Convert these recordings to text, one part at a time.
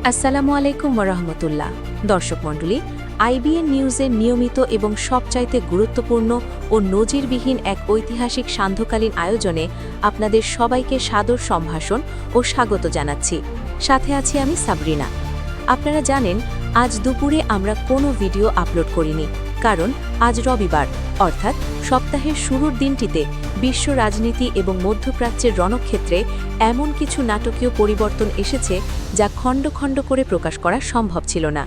আসসালামু আলাইকুম ওরহমতুল্লাহ। দর্শক মণ্ডলী, আইবিএন নিউজের নিয়মিত এবং সবচাইতে গুরুত্বপূর্ণ ও নজিরবিহীন এক ঐতিহাসিক সান্ধ্যকালীন আয়োজনে আপনাদের সবাইকে সাদর সম্ভাষণ ও স্বাগত জানাচ্ছি। সাথে আছি আমি সাবরিনা। আপনারা জানেন, আজ দুপুরে আমরা কোনো ভিডিও আপলোড করিনি, কারণ আজ রবিবার, অর্থাৎ সপ্তাহের শুরুর দিনটিতে বিশ্ব রাজনীতি এবং মধ্যপ্রাচ্যের রণক্ষেত্রে এমন কিছু নাটকীয় পরিবর্তন এসেছে যা খণ্ড খণ্ড করে প্রকাশ করা সম্ভব ছিল না।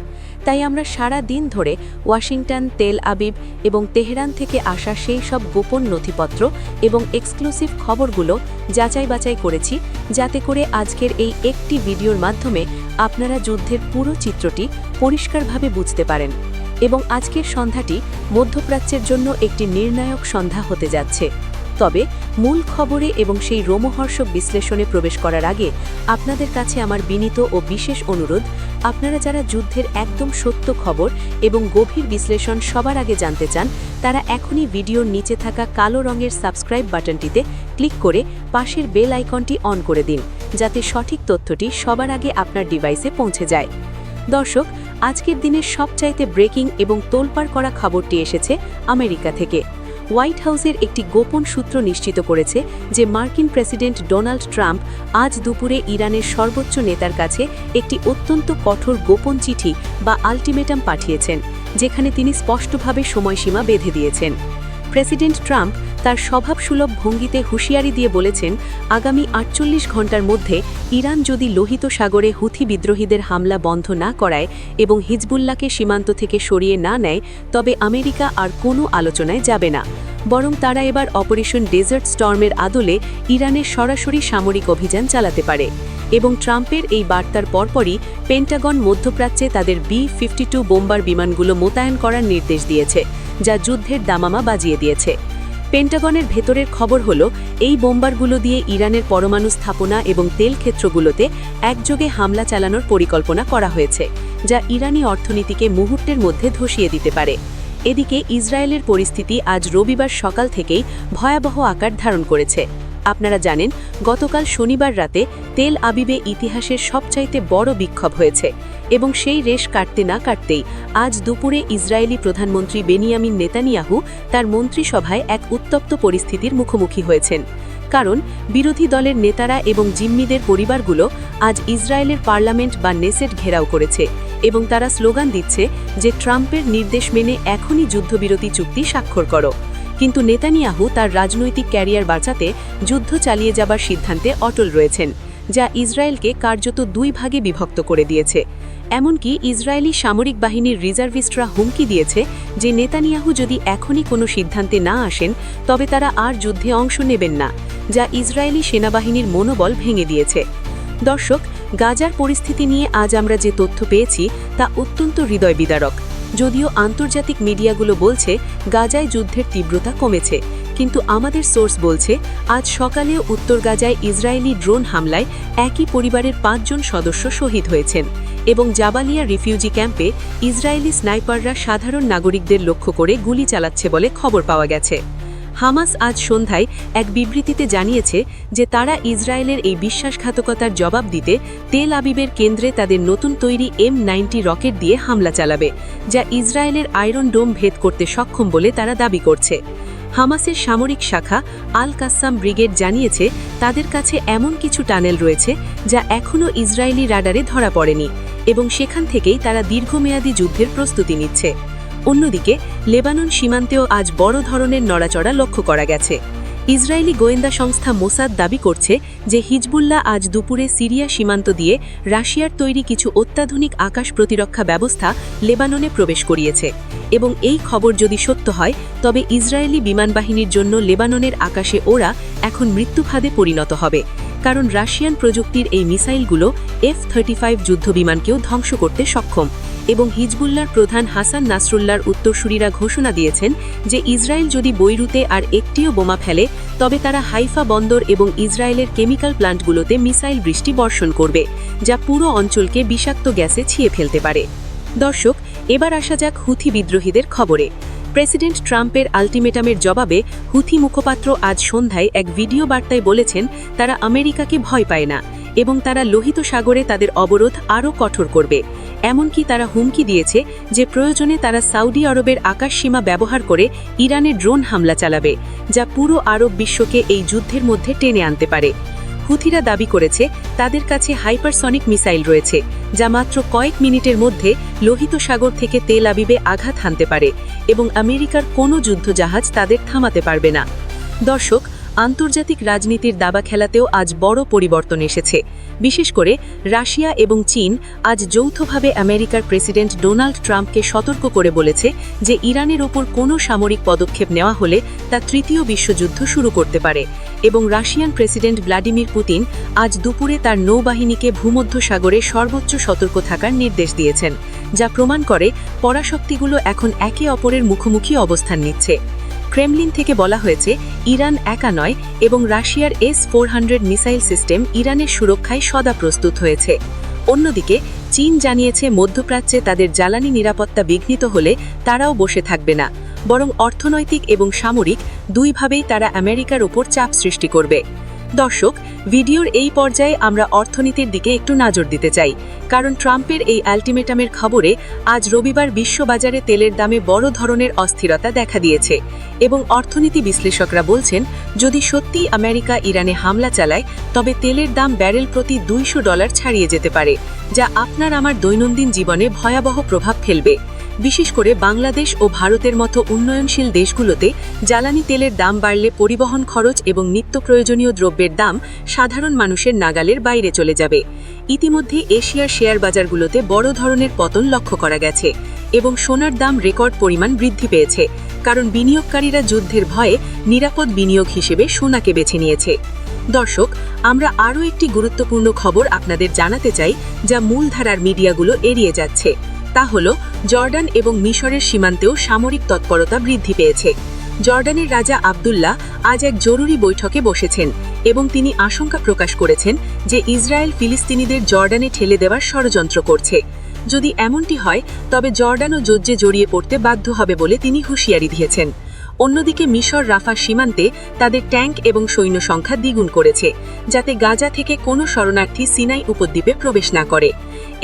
তাই আমরা সারা দিন ধরে ওয়াশিংটন, তেল আবিব এবং তেহরান থেকে আসা সেই সব গোপন নথিপত্র এবং এক্সক্লুসিভ খবরগুলো যাচাই বাছাই করেছি, যাতে করে আজকের এই একটি ভিডিওর মাধ্যমে আপনারা যুদ্ধের পুরো চিত্রটি পরিষ্কারভাবে বুঝতে পারেন। এবং আজকের সন্ধ্যাটি মধ্যপ্রাচ্যের জন্য একটি নির্ণায়ক সন্ধ্যা হতে যাচ্ছে। তবে মূল খবরে এবং সেই রোমহর্ষক বিশ্লেষণে প্রবেশ করার আগে আপনাদের কাছে আমার বিনীত ও বিশেষ অনুরোধ, আপনারা যারা যুদ্ধের একদম সত্য খবর এবং গভীর বিশ্লেষণ সবার আগে জানতে চান, তারা এখনই ভিডিওর নিচে থাকা কালো রঙের সাবস্ক্রাইব বাটনটিতে ক্লিক করে পাশের বেল আইকনটি অন করে দিন, যাতে সঠিক তথ্যটি সবার আগে আপনার ডিভাইসে পৌঁছে যায়। দর্শক, আজকের দিনের সবচাইতে ব্রেকিং এবং তোলপাড় করা খবরটি এসেছে আমেরিকা থেকে। হোয়াইট হাউসের একটি গোপন সূত্র নিশ্চিত করেছে যে মার্কিন প্রেসিডেন্ট ডোনাল্ড ট্রাম্প আজ দুপুরে ইরানের সর্বোচ্চ নেতার কাছে একটি অত্যন্ত কঠোর গোপন চিঠি বা আল্টিমেটাম পাঠিয়েছেন, যেখানে তিনি স্পষ্টভাবে সময়সীমা বেঁধে দিয়েছেন। প্রেসিডেন্ট ট্রাম্প তার স্বভাবসুলভ ভঙ্গিতে হুঁশিয়ারি দিয়ে বলেছেন, আগামী ৪৮ ঘণ্টার মধ্যে ইরান যদি লোহিত সাগরে হুথি বিদ্রোহীদের হামলা বন্ধ না করায় এবং হিজবুল্লাহকে সীমান্ত থেকে সরিয়ে না নেয়, তবে আমেরিকা আর কোনো আলোচনায় যাবে না। বরং তারা এবার অপারেশন ডেজার্ট স্টর্মের আদলে ইরানের সরাসরি সামরিক অভিযান চালাতে পারে। এবং ট্রাম্পের এই বার্তার পরপরই পেন্টাগন মধ্যপ্রাচ্যে তাদের B-52 বোম্বার বিমানগুলো মোতায়েন করার নির্দেশ দিয়েছে, যা যুদ্ধের দামামা বাজিয়ে দিয়েছে। পেন্টাগনের ভেতরের খবর হল, এই বোম্বারগুলো দিয়ে ইরানের পরমাণু স্থাপনা এবং তেল ক্ষেত্রগুলোতে একযোগে হামলা চালানোর পরিকল্পনা করা হয়েছে, যা ইরানি অর্থনীতিকে মুহূর্তের মধ্যে ধসিয়ে দিতে পারে। এদিকে ইসরায়েলের পরিস্থিতি আজ রবিবার সকাল থেকেই ভয়াবহ আকার ধারণ করেছে। আপনারা জানেন, গতকাল শনিবার রাতে তেল আবিবে ইতিহাসের সবচাইতে বড় বিক্ষোভ হয়েছে এবং সেই রেশ কাটতে না কাটতেই আজ দুপুরে ইসরায়েলি প্রধানমন্ত্রী বেনিয়ামিন নেতানিয়াহু তার মন্ত্রিসভায় এক উত্তপ্ত পরিস্থিতির মুখোমুখি হয়েছেন। কারণ বিরোধী দলের নেতারা এবং জিম্মিদের পরিবারগুলো আজ ইসরায়েলের পার্লামেন্ট বা নেসেট ঘেরাও করেছে এবং তারা স্লোগান দিচ্ছে যে ট্রাম্পের নির্দেশ মেনে এখনই যুদ্ধবিরতি চুক্তি স্বাক্ষর করো। কিন্তু নেতানিয়াহু তার রাজনৈতিক ক্যারিয়ার বাঁচাতে যুদ্ধ চালিয়ে যাবার সিদ্ধান্তে অটল রয়েছেন, যা ইসরায়েলকে কার্যত দুই ভাগে বিভক্ত করে দিয়েছে। এমনকি ইসরায়েলি সামরিক বাহিনীর রিজার্ভিস্টরা হুমকি দিয়েছে যে নেতানিয়াহু যদি এখনই কোনো সিদ্ধান্তে না আসেন, তবে তারা আর যুদ্ধে অংশ নেবেন না, যা ইসরায়েলি সেনাবাহিনীর মনোবল ভেঙে দিয়েছে। দর্শক, গাজার পরিস্থিতি নিয়ে আজ আমরা যে তথ্য পেয়েছি তা অত্যন্ত হৃদয় বিদারক। যদিও আন্তর্জাতিক মিডিয়াগুলো বলছে গাজায় যুদ্ধের তীব্রতা কমেছে, কিন্তু আমাদের সোর্স বলছে আজ সকালেও উত্তর গাজায় ইসরায়েলি ড্রোন হামলায় একই পরিবারের ৫ জন সদস্য শহীদ হয়েছেন এবং জাবালিয়া রিফিউজি ক্যাম্পে ইসরায়েলি স্নাইপাররা সাধারণ নাগরিকদের লক্ষ্য করে গুলি চালাচ্ছে বলে খবর পাওয়া গেছে। হামাস আজ সন্ধ্যায় এক বিবৃতিতে জানিয়েছে যে তারা ইসরায়েলের এই বিশ্বাসঘাতকতার জবাব দিতে তেল আবিবের কেন্দ্রে তাদের নতুন তৈরি M90 রকেট দিয়ে হামলা চালাবে, যা ইসরায়েলের আয়রন ডোম ভেদ করতে সক্ষম বলে তারা দাবি করছে। হামাসের সামরিক শাখা আল কাসাম ব্রিগেড জানিয়েছে তাদের কাছে এমন কিছু টানেল রয়েছে যা এখনও ইসরায়েলি রাডারে ধরা পড়েনি এবং সেখান থেকেই তারা দীর্ঘমেয়াদী যুদ্ধের প্রস্তুতি নিচ্ছে। অন্যদিকে লেবানন সীমান্তেও আজ বড় ধরনের নড়াচড়া লক্ষ্য করা গেছে। ইসরায়েলি গোয়েন্দা সংস্থা মোসাদ দাবি করছে যে হিজবুল্লাহ আজ দুপুরে সিরিয়া সীমান্ত দিয়ে রাশিয়ার তৈরি কিছু অত্যাধুনিক আকাশ প্রতিরক্ষা ব্যবস্থা লেবাননে প্রবেশ করিয়েছে এবং এই খবর যদি সত্য হয়, তবে ইসরায়েলি বিমানবাহিনীর জন্য লেবাননের আকাশে ওড়া এখন মৃত্যুফাঁদে পরিণত হবে, কারণ রাশিয়ান প্রযুক্তির এই মিসাইলগুলো F-35 যুদ্ধবিমানকেও ধ্বংস করতে সক্ষম। এবং হিজবুল্লাহর প্রধান হাসান নাসরুল্লাহর উত্তরসূরিরা ঘোষণা দিয়েছেন যে ইসরায়েল যদি বৈরুতে আর একটিও বোমা ফেলে, তবে তারা হাইফা বন্দর এবং ইসরায়েলের কেমিক্যাল প্লান্টগুলোতে মিসাইল বৃষ্টি বর্ষণ করবে, যা পুরো অঞ্চলকে বিষাক্ত গ্যাসে ছিঁড়ে ফেলতে পারে। দর্শক, এবার আসা যাক হুথি বিদ্রোহীদের খবরে। প্রেসিডেন্ট ট্রাম্পের আল্টিমেটামের জবাবে হুথি মুখপাত্র আজ সন্ধ্যায় এক ভিডিও বার্তায় বলেছেন তারা আমেরিকাকে ভয় পায় না এবং তারা লোহিত সাগরে তাদের অবরোধ আরও কঠোর করবে। এমনকি তারা হুমকি দিয়েছে যে প্রয়োজনে তারা সৌদি আরবের আকাশসীমা ব্যবহার করে ইরানে ড্রোন হামলা চালাবে, যা পুরো আরব বিশ্বকে এই যুদ্ধের মধ্যে টেনে আনতে পারে। হুথিরা দাবি করেছে তাদের কাছে হাইপারসনিক মিসাইল রয়েছে, যা মাত্র কয়েক মিনিটের মধ্যে লোহিত সাগর থেকে তেল আবিবে আঘাত হানতে পারে এবং আমেরিকার কোনো যুদ্ধজাহাজ তাদের থামাতে পারবে না। দর্শক, আন্তর্জাতিক রাজনীতির দাবা খেলাতেও আজ বড় পরিবর্তন এসেছে। বিশেষ করে রাশিয়া এবং চীন আজ যৌথভাবে আমেরিকার প্রেসিডেন্ট ডোনাল্ড ট্রাম্পকে সতর্ক করে বলেছে যে ইরানের ওপর কোনো সামরিক পদক্ষেপ নেওয়া হলে তা তৃতীয় বিশ্বযুদ্ধ শুরু করতে পারে। এবং রাশিয়ান প্রেসিডেন্ট ভ্লাদিমির পুতিন আজ দুপুরে তার নৌবাহিনীকে ভূমধ্যসাগরে সর্বোচ্চ সতর্ক থাকার নির্দেশ দিয়েছেন, যা প্রমাণ করে পরাশক্তিগুলো এখন একে অপরের মুখোমুখি অবস্থান নিচ্ছে। ক্রেমলিন থেকে বলা হয়েছে ইরান একা নয় এবং রাশিয়ার S-400 মিসাইল সিস্টেম ইরানের সুরক্ষায় সদা প্রস্তুত হয়েছে। অন্যদিকে চীন জানিয়েছে মধ্যপ্রাচ্যে তাদের জ্বালানি নিরাপত্তা বিঘ্নিত হলে তারাও বসে থাকবে না, বরং অর্থনৈতিক এবং সামরিক দুইভাবেই তারা আমেরিকার ওপর চাপ সৃষ্টি করবে। দর্শক, ভিডিওর এই পর্যায়ে আমরা অর্থনীতির দিকে একটু নজর দিতে চাই, কারণ ট্রাম্পের এই আলটিমেটামের খবরে আজ রবিবার বিশ্ববাজারে তেলের দামে বড় ধরনের অস্থিরতা দেখা দিয়েছে এবং অর্থনীতি বিশ্লেষকরা বলছেন যদি সত্যিই আমেরিকা ইরানে হামলা চালায় তবে তেলের দাম ব্যারেল প্রতি $200 ছাড়িয়ে যেতে পারে, যা আপনার আমার দৈনন্দিন জীবনে ভয়াবহ প্রভাব ফেলবে। বিশেষ করে বাংলাদেশ ও ভারতের মতো উন্নয়নশীল দেশগুলোতে জ্বালানি তেলের দাম বাড়লে পরিবহন খরচ এবং নিত্য প্রয়োজনীয় দ্রব্যের দাম সাধারণ মানুষের নাগালের বাইরে চলে যাবে। ইতিমধ্যে এশিয়ার শেয়ার বাজারগুলোতে বড় ধরনের পতন লক্ষ্য করা গেছে এবং সোনার দাম রেকর্ড পরিমাণ বৃদ্ধি পেয়েছে, কারণ বিনিয়োগকারীরা যুদ্ধের ভয়ে নিরাপদ বিনিয়োগ হিসেবে সোনাকে বেছে নিয়েছে। দর্শক, আমরা আরও একটি গুরুত্বপূর্ণ খবর আপনাদের জানাতে চাই যা মূলধারার মিডিয়াগুলো এড়িয়ে যাচ্ছে। তা হল জর্ডান এবং মিশরের সীমান্তেও সামরিক তৎপরতা বৃদ্ধি পেয়েছে। জর্ডানের রাজা আবদুল্লাহ আজ এক জরুরি বৈঠকে বসেছেন এবং তিনি আশঙ্কা প্রকাশ করেছেন যে ইসরায়েল ফিলিস্তিনিদের জর্ডানে ঠেলে দেওয়ার ষড়যন্ত্র করছে। যদি এমনটি হয় তবে জর্ডানও যুদ্ধে জড়িয়ে পড়তে বাধ্য হবে বলে তিনি হুঁশিয়ারি দিয়েছেন। অন্যদিকে মিশর রাফা সীমান্তে তাদের ট্যাঙ্ক এবং সৈন্য সংখ্যা দ্বিগুণ করেছে, যাতে গাজা থেকে কোনো শরণার্থী সিনাই উপদ্বীপে প্রবেশ না করে।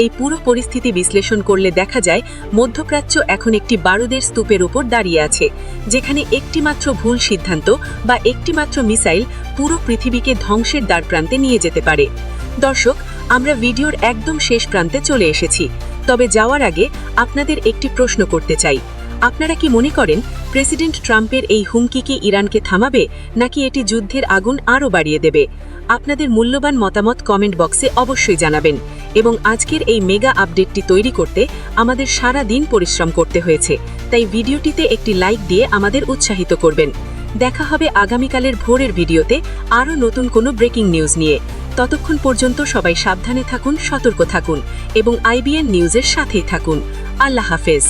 এই পুরো পরিস্থিতি বিশ্লেষণ করলে দেখা যায় মধ্যপ্রাচ্য এখন একটি বারুদের স্তূপের উপর দাঁড়িয়ে আছে, যেখানে একটিমাত্র ভুল সিদ্ধান্ত বা একটিমাত্র মিসাইল পুরো পৃথিবীকে ধ্বংসের দ্বারপ্রান্তে নিয়ে যেতে পারে। দর্শক, আমরা ভিডিওর একদম শেষ প্রান্তে চলে এসেছি, তবে যাওয়ার আগে আপনাদের একটি প্রশ্ন করতে চাই। আপনারা কি মনে করেন প্রেসিডেন্ট ট্রাম্পের এই হুমকি কি ইরানকে থামাবে, নাকি এটি যুদ্ধের আগুন আরও বাড়িয়ে দেবে? আপনাদের মূল্যবান মতামত কমেন্ট বক্সে অবশ্যই জানাবেন। এবং আজকের এই মেগা আপডেটটি তৈরি করতে আমাদের সারা দিন পরিশ্রম করতে হয়েছে, তাই ভিডিওটিতে একটি লাইক দিয়ে আমাদের উৎসাহিত করবেন। দেখা হবে আগামীকালের ভোরের ভিডিওতে আরও নতুন কোনো ব্রেকিং নিউজ নিয়ে। ততক্ষণ পর্যন্ত সবাই সাবধানে থাকুন, সতর্ক থাকুন এবং IBN নিউজের সাথেই থাকুন। আল্লাহ হাফেজ।